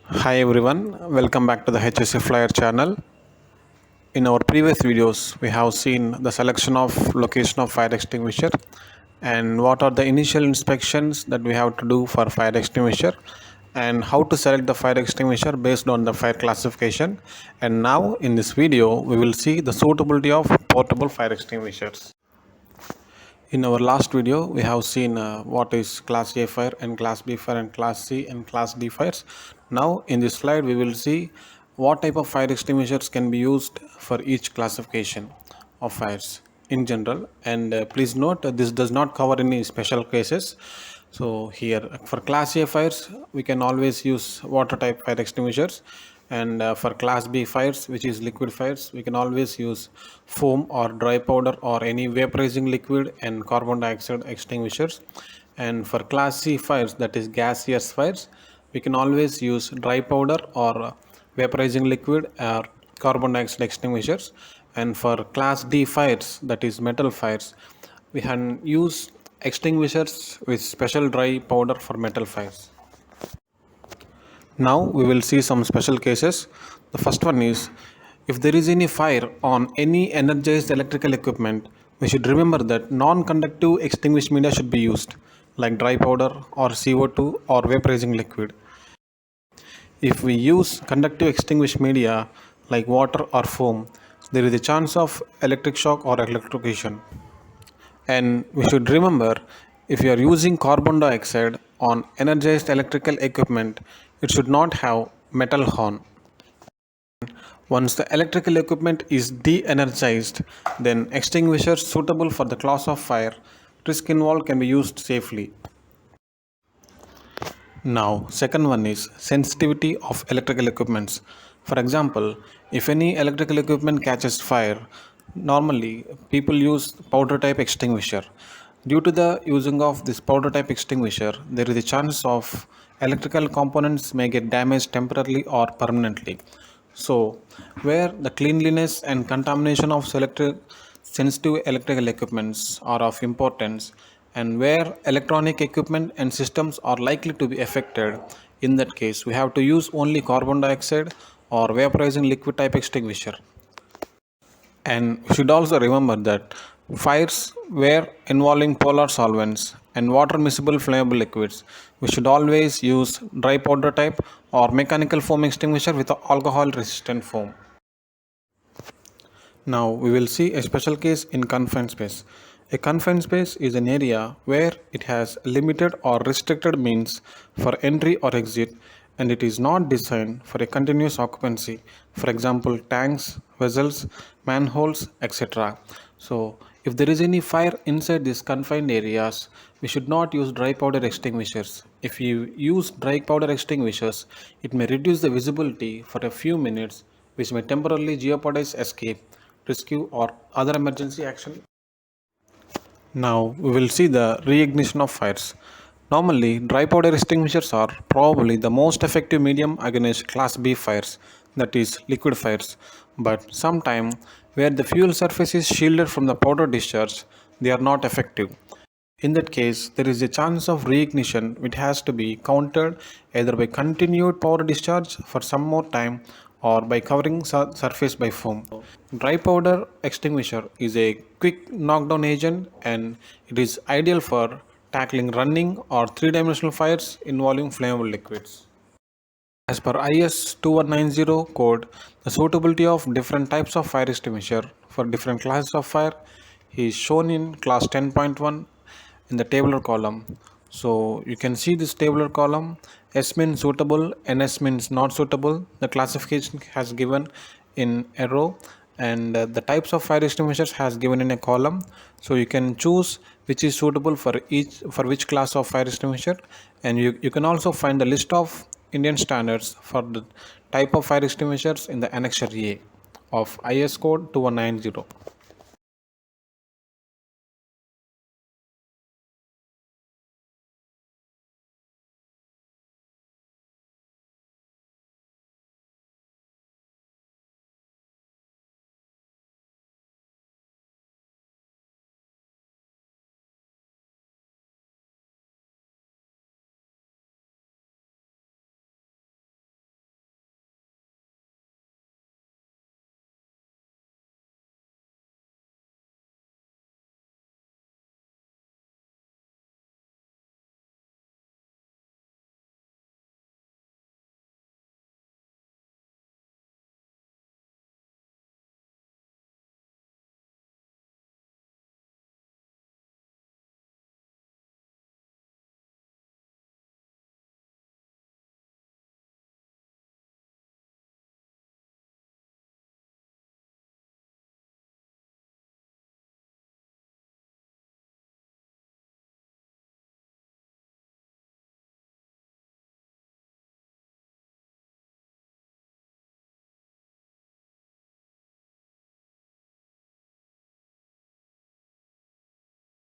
Hi everyone, welcome back to the HSC Flyer channel. In our previous videos, we have seen the selection of location of fire extinguisher and what are the initial inspections that we have to do for fire extinguisher and how to select the fire extinguisher based on the fire classification. And now in this video, we will see the suitability of portable fire extinguishers. In our last video, we have seen what is Class A fire and Class B fire and Class C and Class D fires. Now, in this slide, we will see what type of fire extinguishers can be used for each classification of fires in general. And please note this does not cover any special cases. So here for Class A fires, we can always use water type fire extinguishers, and for Class B fires, which is liquid fires, we can always use foam or dry powder or any vaporizing liquid and carbon dioxide extinguishers. And for Class C fires, that is gaseous fires, we can always use dry powder or vaporizing liquid or carbon dioxide extinguishers. And for Class D fires, that is metal fires, we can use extinguishers with special dry powder for metal fires. Now we will see some special cases. The first one is if there is any fire on any energized electrical equipment, we should remember that non-conductive extinguished media should be used like dry powder or CO2 or vaporizing liquid. If we use conductive extinguished media like water or foam, there is a chance of electric shock or electrocution. And we should remember if you are using carbon dioxide on energized electrical equipment, it should not have metal horn. Once the electrical equipment is de-energized, then extinguishers suitable for the class of fire risk involved can be used safely. Now, second one is sensitivity of electrical equipments. For example, if any electrical equipment catches fire, normally people use powder type extinguisher. Due to the using of this powder type extinguisher, there is a chance of electrical components may get damaged temporarily or permanently. So, where the cleanliness and contamination of sensitive electrical equipments are of importance, and where electronic equipment and systems are likely to be affected, in that case, we have to use only carbon dioxide or vaporizing liquid type extinguisher. And we should also remember that fires where involving polar solvents and water miscible flammable liquids, we should always use dry powder type or mechanical foam extinguisher with alcohol resistant foam. Now we will see a special case in confined space. A confined space is an area where it has limited or restricted means for entry or exit, and it is not designed for a continuous occupancy. For example, tanks, vessels, manholes, etc. So if there is any fire inside these confined areas, we should not use dry powder extinguishers. If you use dry powder extinguishers, it may reduce the visibility for a few minutes, which may temporarily jeopardize escape, rescue, or other emergency action. Now we will see the reignition of fires. Normally, dry powder extinguishers are probably the most effective medium against Class B fires, that is, liquid fires. But sometimes, where the fuel surface is shielded from the powder discharge, they are not effective. In that case, there is a chance of reignition which has to be countered either by continued power discharge for some more time or by covering surface by foam. Dry powder extinguisher is a quick knockdown agent, and it is ideal for tackling running or three-dimensional fires involving flammable liquids. As per IS 2190 code, the suitability of different types of fire extinguisher for different classes of fire is shown in class 10.1 in the tabular column. So you can see this tabular column. S means suitable, NS means not suitable. The classification has given in a row, and the types of fire extinguishers has given in a column. So you can choose which is suitable for which class of fire extinguisher, and you can also find the list of Indian standards for the type of fire extinguishers in the annexure A of IS code 2190.